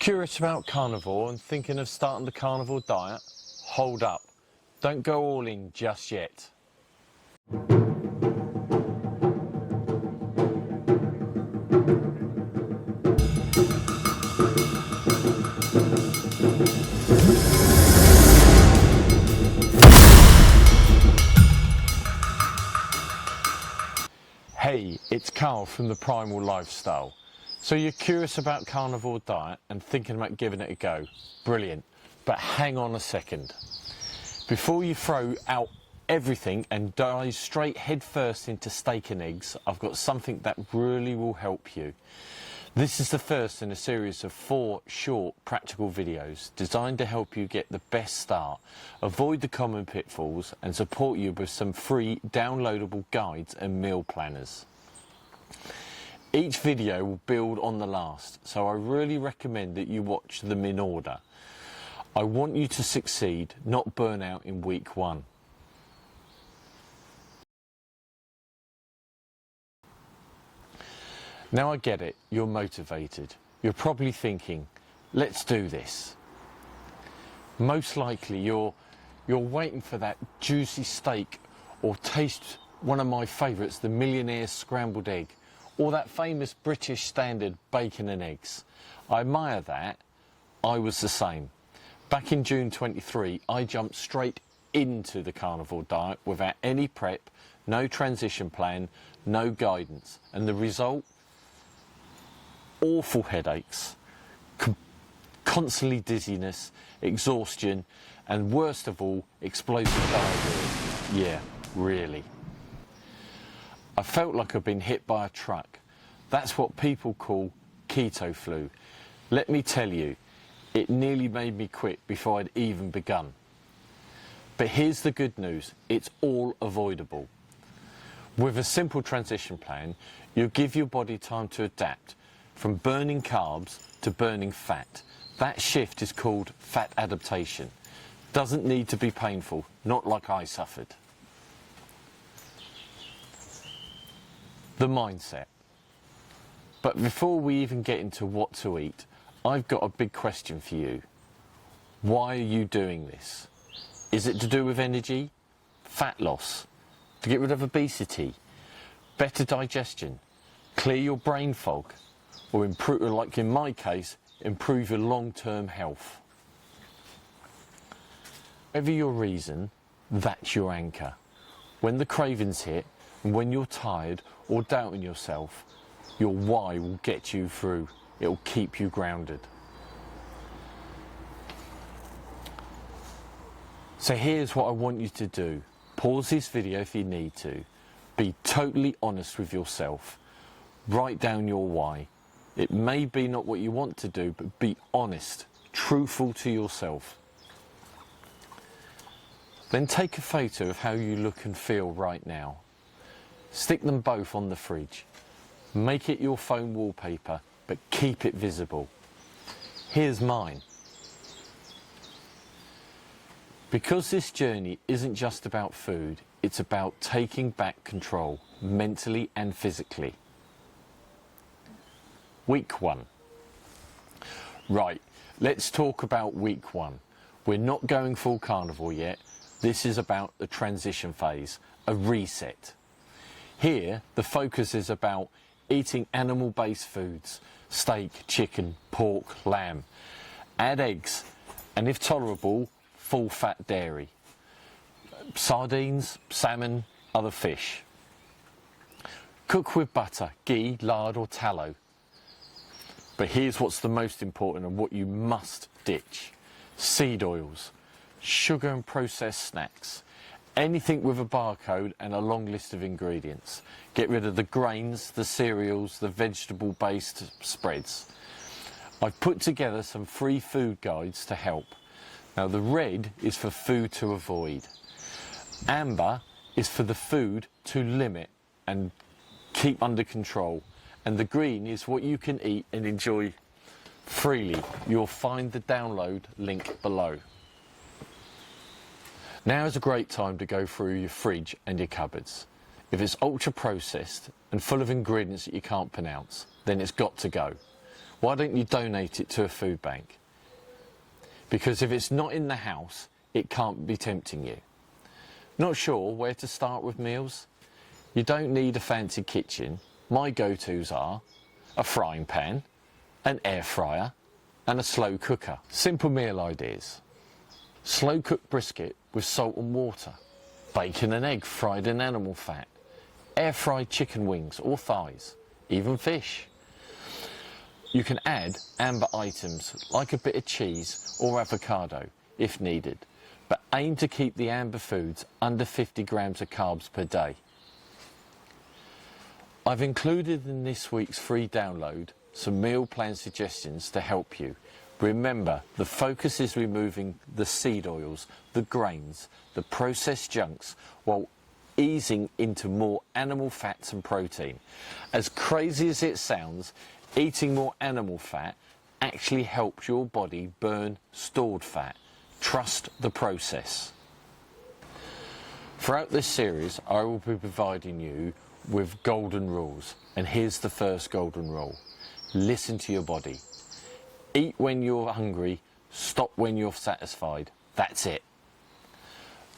Curious about carnivore and thinking of starting the carnivore diet? Hold up. Don't go all in just yet. Hey, it's Carl from the Primal Lifestyle. So you're curious about carnivore diet and thinking about giving it a go? Brilliant. But hang on a second. Before you throw out everything and dive straight headfirst into steak and eggs, I've got something that really will help you. This is the first in a series of 4 short practical videos designed to help you get the best start, avoid the common pitfalls and support you with some free downloadable guides and meal planners. Each video will build on the last, so I really recommend that you watch them in order. I want you to succeed, not burn out in week 1. Now I get it, you're motivated. You're probably thinking, let's do this. Most likely you're waiting for that juicy steak or taste one of my favourites, the Millionaire Scrambled Egg, or that famous British standard bacon and eggs. I admire that. I was the same. Back in June 23, I jumped straight into the carnivore diet without any prep, no transition plan, no guidance. And the result? Awful headaches, constantly dizziness, exhaustion, and worst of all, explosive diarrhea. Yeah, really. I felt like I'd been hit by a truck. That's what people call keto flu. Let me tell you, it nearly made me quit before I'd even begun. But here's the good news, it's all avoidable. With a simple transition plan, you'll give your body time to adapt from burning carbs to burning fat. That shift is called fat adaptation. Doesn't need to be painful, not like I suffered. The mindset. But before we even get into what to eat, I've got a big question for you. Why are you doing this? Is it to do with energy, fat loss, to get rid of obesity, better digestion, clear your brain fog, or improve, like in my case, improve your long-term health? Whatever your reason, that's your anchor. When the cravings hit, and when you're tired or doubting yourself, your why will get you through. It will keep you grounded. So here's what I want you to do. Pause this video if you need to. Be totally honest with yourself. Write down your why. It may be not what you want to do, but be honest, truthful to yourself. Then take a photo of how you look and feel right now. Stick them both on the fridge. Make it your phone wallpaper, but keep it visible. Here's mine. Because this journey isn't just about food, it's about taking back control, mentally and physically. Week 1. Right, let's talk about week 1. We're not going full carnivore yet. This is about the transition phase, a reset. Here, the focus is about eating animal-based foods, steak, chicken, pork, lamb. Add eggs, and if tolerable, full-fat dairy. Sardines, salmon, other fish. Cook with butter, ghee, lard or tallow. But here's what's the most important and what you must ditch. Seed oils, sugar and processed snacks. Anything with a barcode and a long list of ingredients. Get rid of the grains, the cereals, the vegetable-based spreads. I've put together some free food guides to help. Now the red is for food to avoid. Amber is for the food to limit and keep under control. And the green is what you can eat and enjoy freely. You'll find the download link below. Now is a great time to go through your fridge and your cupboards. If it's ultra processed and full of ingredients that you can't pronounce, then it's got to go. Why don't you donate it to a food bank? Because if it's not in the house, it can't be tempting you. Not sure where to start with meals? You don't need a fancy kitchen. My go-tos are a frying pan, an air fryer, and a slow cooker. Simple meal ideas. Slow cooked brisket with salt and water. Bacon and egg fried in animal fat. Air fried chicken wings or thighs, even fish. You can add amber items like a bit of cheese or avocado if needed, but aim to keep the amber foods under 50 grams of carbs per day. I've included in this week's free download some meal plan suggestions to help you. Remember, the focus is removing the seed oils, the grains, the processed junks, while easing into more animal fats and protein. As crazy as it sounds, eating more animal fat actually helps your body burn stored fat. Trust the process. Throughout this series, I will be providing you with golden rules, and here's the first golden rule. Listen to your body. Eat when you're hungry, stop when you're satisfied. That's it.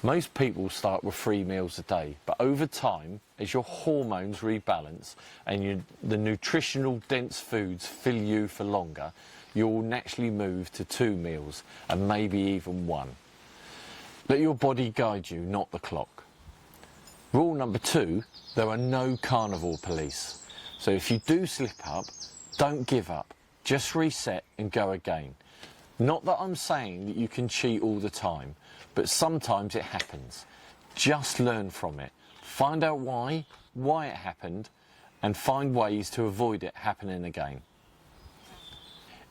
Most people start with 3 meals a day, but over time, as your hormones rebalance and the nutritional dense foods fill you for longer, you'll naturally move to 2 meals and maybe even 1. Let your body guide you, not the clock. Rule number 2, there are no carnivore police. So if you do slip up, don't give up. Just reset and go again. Not that I'm saying that you can cheat all the time, but sometimes it happens. Just learn from it. Find out why it happened, and find ways to avoid it happening again.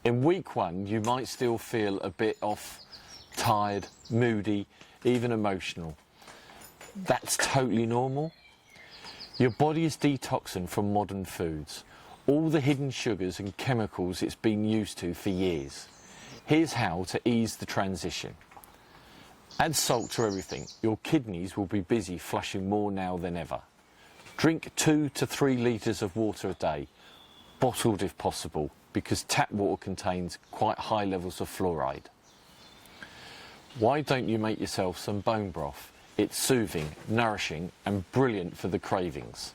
In week 1, you might still feel a bit off, tired, moody, even emotional. That's totally normal. Your body is detoxing from modern foods, all the hidden sugars and chemicals it's been used to for years. Here's how to ease the transition. Add salt to everything. Your kidneys will be busy flushing more now than ever. Drink 2 to 3 litres of water a day, bottled if possible, because tap water contains quite high levels of fluoride. Why don't you make yourself some bone broth? It's soothing, nourishing, and brilliant for the cravings.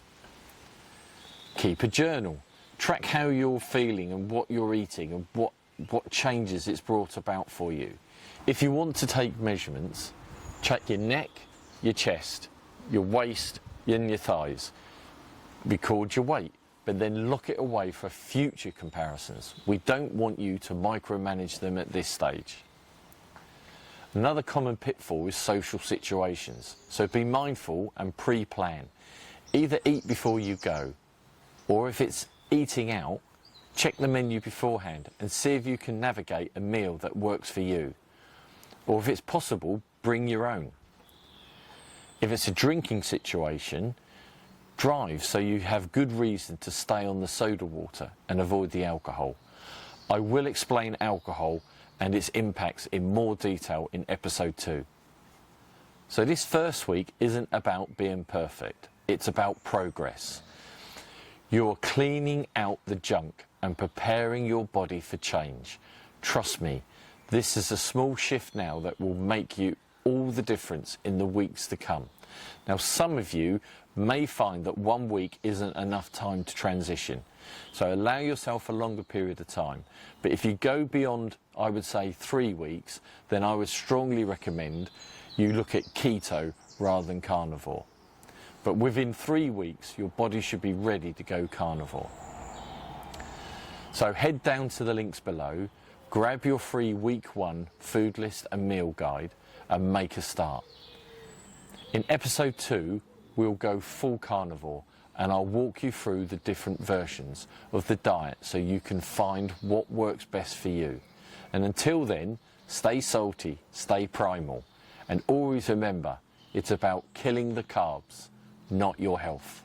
Keep a journal. Track how you're feeling and what you're eating and what changes it's brought about for you. If you want to take measurements, check your neck, your chest, your waist, and your thighs. Record your weight, but then lock it away for future comparisons. We don't want you to micromanage them at this stage. Another common pitfall is social situations, so be mindful and pre-plan. Either eat before you go, or if it's eating out, check the menu beforehand and see if you can navigate a meal that works for you. Or if it's possible, bring your own. If it's a drinking situation, drive so you have good reason to stay on the soda water and avoid the alcohol. I will explain alcohol and its impacts in more detail in episode 2. So this first week isn't about being perfect, it's about progress. You're cleaning out the junk and preparing your body for change. Trust me, this is a small shift now that will make you all the difference in the weeks to come. Now, some of you may find that 1 week isn't enough time to transition, so allow yourself a longer period of time. But if you go beyond, I would say 3 weeks, then I would strongly recommend you look at keto rather than carnivore. But within 3 weeks, your body should be ready to go carnivore. So head down to the links below, grab your free week 1 food list and meal guide, and make a start. In episode 2, we'll go full carnivore, and I'll walk you through the different versions of the diet so you can find what works best for you. And until then, stay salty, stay primal, and always remember, it's about killing the carbs, not your health.